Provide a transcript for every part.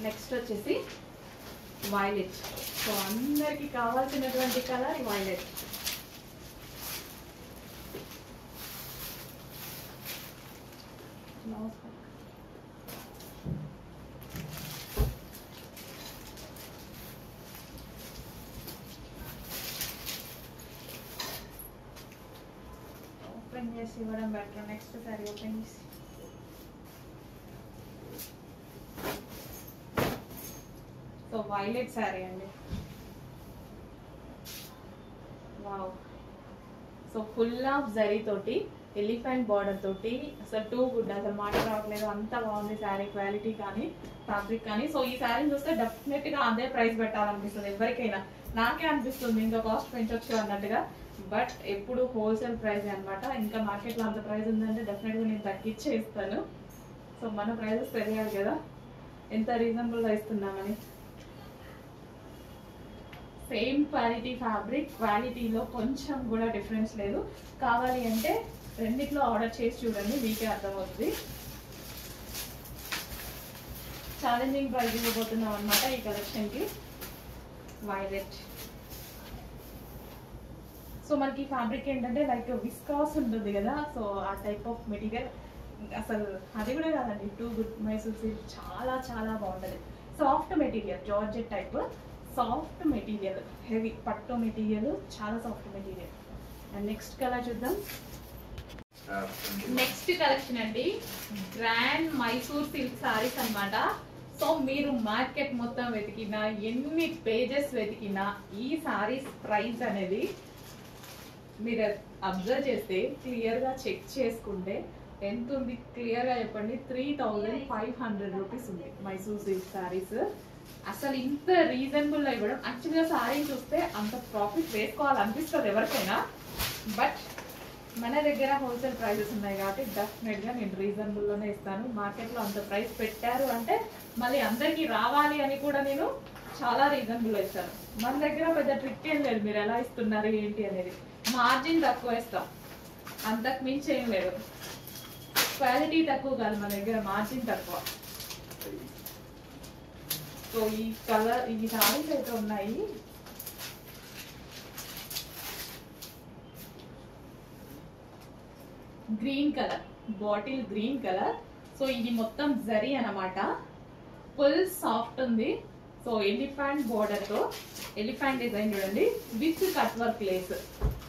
Next వచ్చేసి violet. So అందరికి కావాల్సినటువంటి కలర్ వైలెట్. ఓపెన్ చేసి ఇవ్వడం బెటర్. నెక్స్ట్ సారీ ఓపెన్ చేసి సో వైలెట్ శారీ అండి. Wow. So full of zari తోటి ఎలిఫెంట్ బార్డర్ తోటి అసలు టూ గుడ్, అసలు మాట రావట్లేదు, అంత బాగుంది శారీ క్వాలిటీ కానీ ఫ్యాబ్రిక్ కానీ. సో ఈ శారీని చూస్తే డెఫినెట్ గా అదే ప్రైస్ పెట్టాలనిపిస్తుంది ఎవరికైనా. నాకే అనిపిస్తుంది ఇంకా కాస్ట్ పెంచొచ్చు అన్నట్టుగా, బట్ ఎప్పుడు హోల్సేల్ ప్రైస్ అనమాట. ఇంకా మార్కెట్లో అంత ప్రైస్ ఉందంటే డెఫినెట్ గా నేను తగ్గించే ఇస్తాను. సో మన ప్రైజెస్ తెలియాలి కదా ఎంత రీజనబుల్గా ఇస్తున్నామని. సేమ్ క్వాలిటీ ఫ్యాబ్రిక్, క్వాలిటీలో కొంచెం కూడా డిఫరెన్స్ లేదు. కావాలి అంటే రెండిట్లో ఆర్డర్ చేసి చూడండి, మీకే అర్థమవుతుంది. ఛాలెంజింగ్ ప్రైస్ ఇవ్వబోతున్నాం అనమాట ఈ కలెక్షన్కి. వైలెట్. సో మనకి ఫ్యాబ్రిక్ ఏంటంటే లైక్ విస్కాస్ ఉంటుంది కదా, సో ఆ టైప్ ఆఫ్ మెటీరియల్. అసలు అది కూడా కాదండి, టూ గుడ్. మైసూర్ సిల్క్ చాలా చాలా బాగుంటుంది. Soft material, georgette type soft material, heavy పట్టు మెటీరియల్, చాలా soft material. And next colour చూద్దాం. నెక్స్ట్ కలెక్షన్ అండి గ్రాండ్ మైసూర్ సిల్క్ సారీస్ అన్నమాట. సో మీరు మార్కెట్ మొత్తం వెతికినా, ఎన్ని పేజెస్ వెతికినా ఈ సారీస్ ప్రైస్ అనేది మీరు అబ్జర్వ్ చేస్తే క్లియర్ గా చెక్ చేసుకుంటే ఎంత ఉంది క్లియర్ గా చెప్పండి. 3500 రూపీస్ ఉంది మైసూర్ సిల్క్ సారీస్. అసలు ఇంత రీజనబుల్ ఇవ్వడం, యాక్చువల్గా సారీ చూస్తే అంత ప్రాఫిట్ వేసుకోవాలనిపిస్తుంది ఎవరికైనా, బట్ మన దగ్గర హోల్సేల్ ప్రైజెస్ ఉన్నాయి కాబట్టి డెఫినెట్గా నేను రీజనబుల్లోనే ఇస్తాను. మార్కెట్లో అంత ప్రైస్ పెట్టారు అంటే మళ్ళీ అందరికీ రావాలి అని కూడా నేను చాలా రీజనబుల్ ఇస్తాను. మన దగ్గర పెద్ద ట్రిక్ ఏం లేదు, మీరు ఎలా ఇస్తున్నారు ఏంటి అనేది. మార్జిన్ తక్కువ ఇస్తాం, అంతకు మించి ఏం లేదు. క్వాలిటీ తక్కువ కాదు మన దగ్గర, మార్జిన్ తక్కువ. సో ఈ కలర్, ఈ సారీస్ అయితే ఉన్నాయి. Green colour, bottle green colour. So ఇది మొత్తం జరీ అన్నమాట, ఫుల్ సాఫ్ట్ ఉంది. సో ఎలిఫెంట్ బోర్డర్ తో ఎలిఫెంట్ డిజైన్ చూడండి, with cut work Lay's.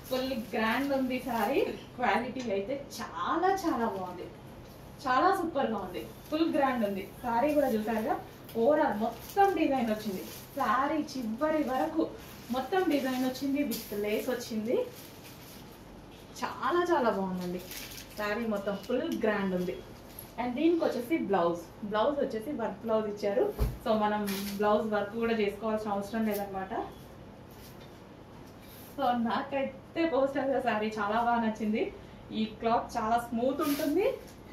Full grand ఉంది సారీ. క్వాలిటీ అయితే చాలా చాలా బాగుంది, చాలా సూపర్ గా ఉంది. ఫుల్ గ్రాండ్ ఉంది సారీ కూడా. చూసారుగా ఓవరాల్ మొత్తం డిజైన్ వచ్చింది, సారీ చివరి వరకు మొత్తం డిజైన్ వచ్చింది, విత్ లేస్ వచ్చింది. చాలా చాలా బాగుందండి సారీ, మొత్తం ఫుల్ గ్రాండ్ ఉంది. అండ్ దీనికి వచ్చేసి బ్లౌజ్ వచ్చేసి వర్క్ బ్లౌజ్ ఇచ్చారు. సో మనం బ్లౌజ్ వర్క్ కూడా చేసుకోవాల్సిన అవసరం లేదనమాట. సో నాకైతే పోస్టల్ సారీ చాలా బాగా నచ్చింది. ఈ క్లాత్ చాలా స్మూత్ ఉంటుంది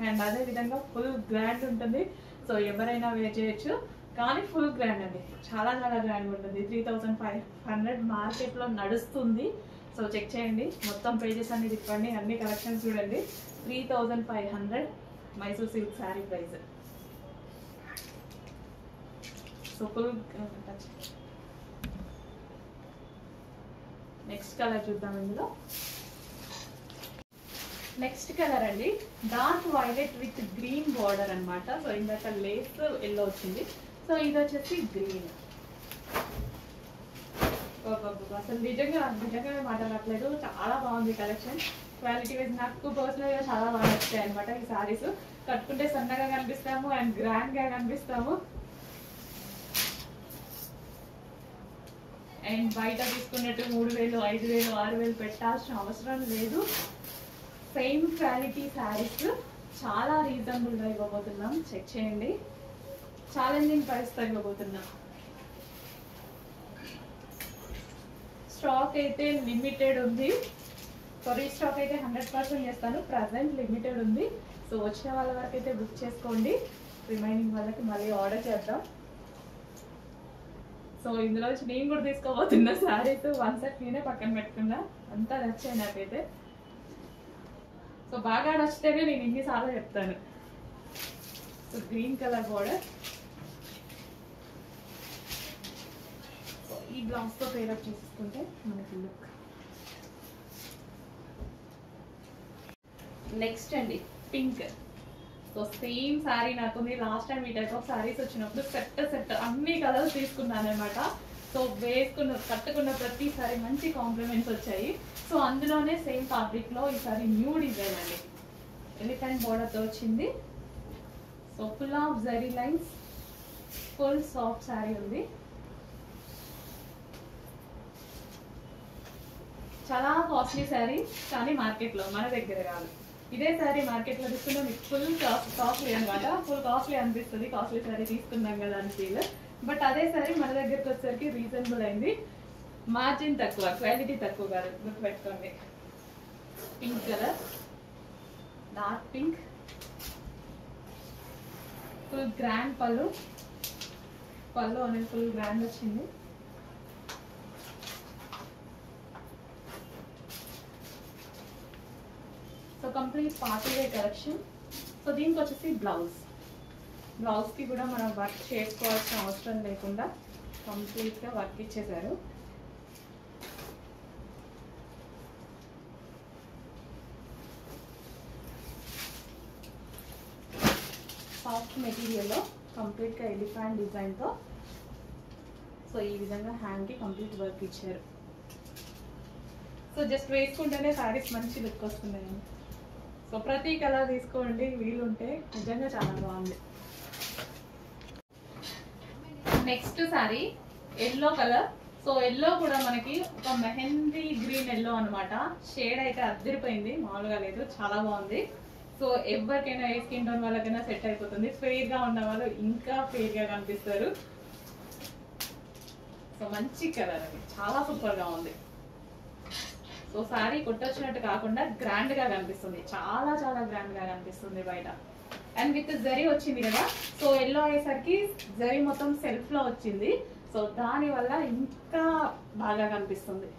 అండ్ అదే విధంగా ఫుల్ గ్రాండ్ ఉంటుంది. సో ఎవరైనా వేర్ చేయొచ్చు, కానీ ఫుల్ గ్రాండ్ అండి, చాలా చాలా గ్రాండ్ ఉంటుంది. 3500 మార్కెట్లో నడుస్తుంది. సో చెక్ చేయండి, మొత్తం పేజెస్ అన్ని తిప్పండి, అన్ని కలెక్షన్స్ చూడండి. 3500 Mysore silk sari price. So full. Next colour చూద్దాం. ఇందులో నెక్స్ట్ కలర్ అండి dark violet with green border అన్నమాట. సో ఇందాక లేస్ ఎల్లో వచ్చింది, సో ఇది వచ్చేసి గ్రీన్. అసలు నిజంగా మాట్లాడట్లేదు, చాలా బాగుంది కలెక్షన్. క్వాలిటీ వైజ్ నాకు పర్సనల్ గా చాలా బాగా నచ్చాయి అనమాట ఈ సారీస్. కట్టుకుంటే సన్నగా కనిపిస్తాము అండ్ గ్రాండ్ గా కనిపిస్తాము. అండ్ బయట తీసుకున్నట్టు 3000, 5000, 6000 పెట్టాల్సిన అవసరం లేదు. సేమ్ క్వాలిటీ శారీస్ చాలా రీజనబుల్ గా ఇవ్వబోతున్నాం, చెక్ చేయండి. ఛాలెంజింగ్ ప్రైస్ తో ఇవ్వబోతున్నాం. స్టాక్ అయితే లిమిటెడ్ ఉంది. సో రీస్టాక్ అయితే 100% చేస్తాను, ప్రజెంట్ లిమిటెడ్ ఉంది. సో వచ్చిన వాళ్ళ వరకు అయితే బుక్ చేసుకోండి, రిమైనింగ్ వాళ్ళకి మళ్ళీ ఆర్డర్ చేద్దాం. సో ఇందులో వచ్చి నేను కూడా తీసుకోబోతున్నా శారీస్. వన్ సెట్ నేనే పక్కన పెట్టుకున్నా, అంతా నచ్చాయి నాకైతే. సో బాగా నచ్చితేనే నేను ఇన్నిసార్లు చెప్తాను. So green colour border, blouse తో పేరప్ చేసుకుంటే మనకి లుక్. నెక్స్ట్ అండి పింక్. సో సేమ్ శారీ నాకుంది. లాస్ట్ టైం ఈ టైప్ ఆఫ్ శారీస్ వచ్చినప్పుడు సెట్ అన్ని కలర్స్ తీసుకున్నాను అనమాట. సో కట్టుకున్న ప్రతిసారి మంచి కాంప్లిమెంట్స్ వచ్చాయి. సో అందులోనే సేమ్ ఫ్యాబ్రిక్ లో ఈసారి న్యూ డిజైన్ అండి. ఎలిఫెంట్ బోర్డర్ తో వచ్చింది. So full of zari lines, full soft sari ఉంది. చాలా కాస్ట్లీ శారీ, కానీ మార్కెట్లో మన దగ్గర కాదు. ఇదే శారీ మార్కెట్లో తీసుకున్నా మీకు ఫుల్ కాస్ట్లీ అనమాట. ఫుల్ కాస్ట్లీ అనిపిస్తుంది, కాస్ట్లీ శారీ తీసుకున్నాం కదా అని ఫీల్. బట్ అదే శారీ మన దగ్గరకు వచ్చేసరికి రీజనబుల్ అయింది. మార్జిన్ తక్కువ, క్వాలిటీ తక్కువ కాదు, గుర్తుపెట్టుకోండి. Pink colour, dark pink, full grand పళ్ళు అనేది ఫుల్ గ్రాండ్ వచ్చింది. So complete party wear collection. So దీనికి వచ్చేసి బ్లౌజ్కి కూడా మనం వర్క్ చేసుకోవాల్సిన అవసరం లేకుండా కంప్లీట్గా వర్క్ ఇచ్చేసారు. సాఫ్ట్ మెటీరియల్లో కంప్లీట్గా ఎలిఫెంట్ డిజైన్తో సో ఈ విధంగా హ్యాండ్కి కంప్లీట్ వర్క్ ఇచ్చారు. సో జస్ట్ వేసుకుంటేనే శారీస్ మంచి లుక్ వస్తున్నాయి. సో ప్రతి కలర్ తీసుకోండి, వీలుంటే నిజంగా చాలా బాగుంది. Next sari yellow colour. So yellow కూడా మనకి ఒక మెహందీ గ్రీన్ ఎల్లో అనమాట. షేడ్ అయితే అద్దరిపోయింది, మామూలుగా లేదు, చాలా బాగుంది. సో ఎవరికైనా ఏ స్కిన్ టోన్ వాళ్ళకైనా సెట్ అయిపోతుంది. ఫెయిర్ గా ఉన్న వాళ్ళు ఇంకా ఫెయిర్ గా కనిపిస్తారు. సో మంచి కలర్ అది, చాలా సూపర్ గా ఉంది. సో శారీ కొట్టొచ్చినట్టు కాకుండా గ్రాండ్ గా కనిపిస్తుంది, చాలా చాలా గ్రాండ్ గా కనిపిస్తుంది బయట. అండ్ విత్ జరీ వచ్చింది కదా. సో ఎల్లో అయ్యేసరికి జరీ మొత్తం సెల్ఫ్ లో వచ్చింది. సో దాని వల్ల ఇంకా బాగా కనిపిస్తుంది.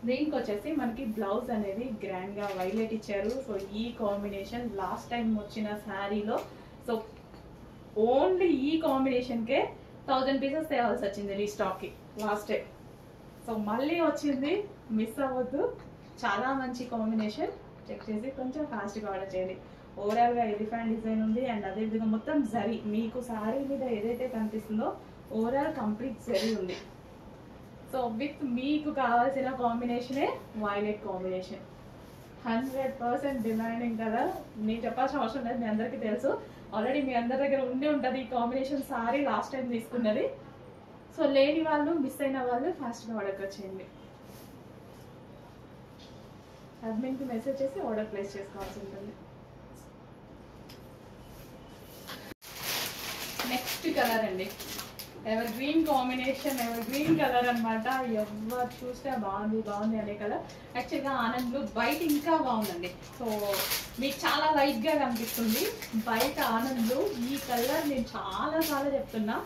దీనికి వచ్చేసి మనకి బ్లౌజ్ అనేది గ్రాండ్ గా వైలెట్ ఇచ్చారు. సో ఈ కాంబినేషన్ లాస్ట్ టైం వచ్చిన శారీలో సో ఓన్లీ ఈ కాంబినేషన్ కే 1000 పీసెస్ తేవాల్సి వచ్చింది రీస్టాక్ కి లాస్ట్ టైం. సో మళ్ళీ వచ్చింది, మిస్ అవ్వద్దు. చాలా మంచి కాంబినేషన్. చెక్ చేసి కొంచెం ఫాస్ట్గా ఆర్డర్ చేయండి. ఓవరాల్ గా ఎలిఫెంట్ డిజైన్ ఉంది. అండ్ అదేవిధంగా మొత్తం జరీ, మీకు శారీ మీద ఏదైతే కనిపిస్తుందో ఓవరాల్ కంప్లీట్ జరీ ఉంది. సో విత్ మీకు కావాల్సిన కాంబినేషనే వైలెట్ కాంబినేషన్. 100% demanding colour. నేను చెప్పాల్సిన అవసరం లేదు, మీ అందరికీ తెలుసు. ఆల్రెడీ మీ అందరి దగ్గర ఉండి ఉంటుంది ఈ కాంబినేషన్ శారీ లాస్ట్ టైం తీసుకున్నది. సో లేని వాళ్ళు, మిస్ అయిన వాళ్ళు ఫాస్ట్గా ఆర్డర్ వచ్చేయండి. అడ్మిన్కి మెసేజ్ చేసి ఆర్డర్ ప్లేస్ చేసుకోవాల్సి ఉంటుంది. నెక్స్ట్ కలర్ అండి, ever green combination, ever green colour అనమాట. ఎవరు చూస్తే బాగుంది అనే కలర్. యాక్చువల్గా ఆనంద్లో బయట ఇంకా బాగుందండి. సో మీకు చాలా లైట్గా కనిపిస్తుంది. బయట ఆనంద్లో ఈ కలర్ నేను చాలా చెప్తున్నా,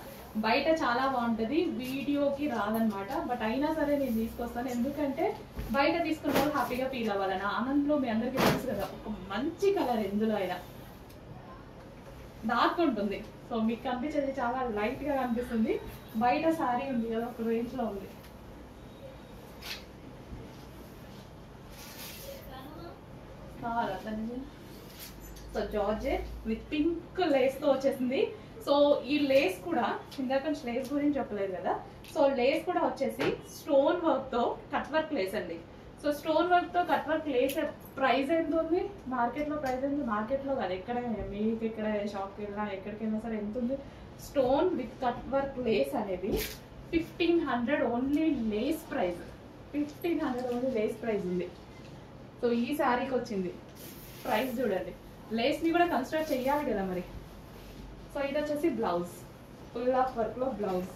బయట చాలా బాగుంటుంది, వీడియోకి రాదనమాట. బట్ అయినా సరే నేను తీసుకొస్తాను, ఎందుకంటే బయట తీసుకున్న వాళ్ళు హ్యాపీగా ఫీల్ అవ్వాలని. ఆనంద్లో మీ అందరికీ తెలుసు కదా, ఒక మంచి కలర్ ఎందులో అయినా డార్క్ ఉంటుంది. సో మీకు కనిపించేది చాలా లైట్ గా కనిపిస్తుంది. బయట శారీ ఉంది కదా, ఒక రేంజ్ లో ఉంది. So georgette with pink lace తో వచ్చేసింది. సో ఈ లేస్ కూడా ఇందాక లేస్ గురించి చెప్పలేదు కదా. సో లేస్ కూడా వచ్చేసి స్టోన్ వర్క్ తో కట్ వర్క్ లేస్ అండి. సో స్టోన్ వర్క్ తో కట్ వర్క్ లేస్ ప్రైస్ ఎంత ఉంది మార్కెట్ లో? ప్రైస్ ఎంత మార్కెట్ లో కాదు, ఎక్కడైనా మీకు ఎక్కడ షాప్కి వెళ్ళినా ఎక్కడికైనా సరే ఎంత ఉంది? Stone with cut work lace అనేది 1500 only lace price. 1500 only lace price ఉంది. సో ఈ శారీకి వచ్చింది ప్రైస్ చూడండి. లేస్ ని కూడా కన్సిడర్ చెయ్యాలి కదా మరి. సో ఇది వచ్చేసి బ్లౌజ్, ఫుల్ ఆఫ్ వర్క్ లో బ్లౌజ్.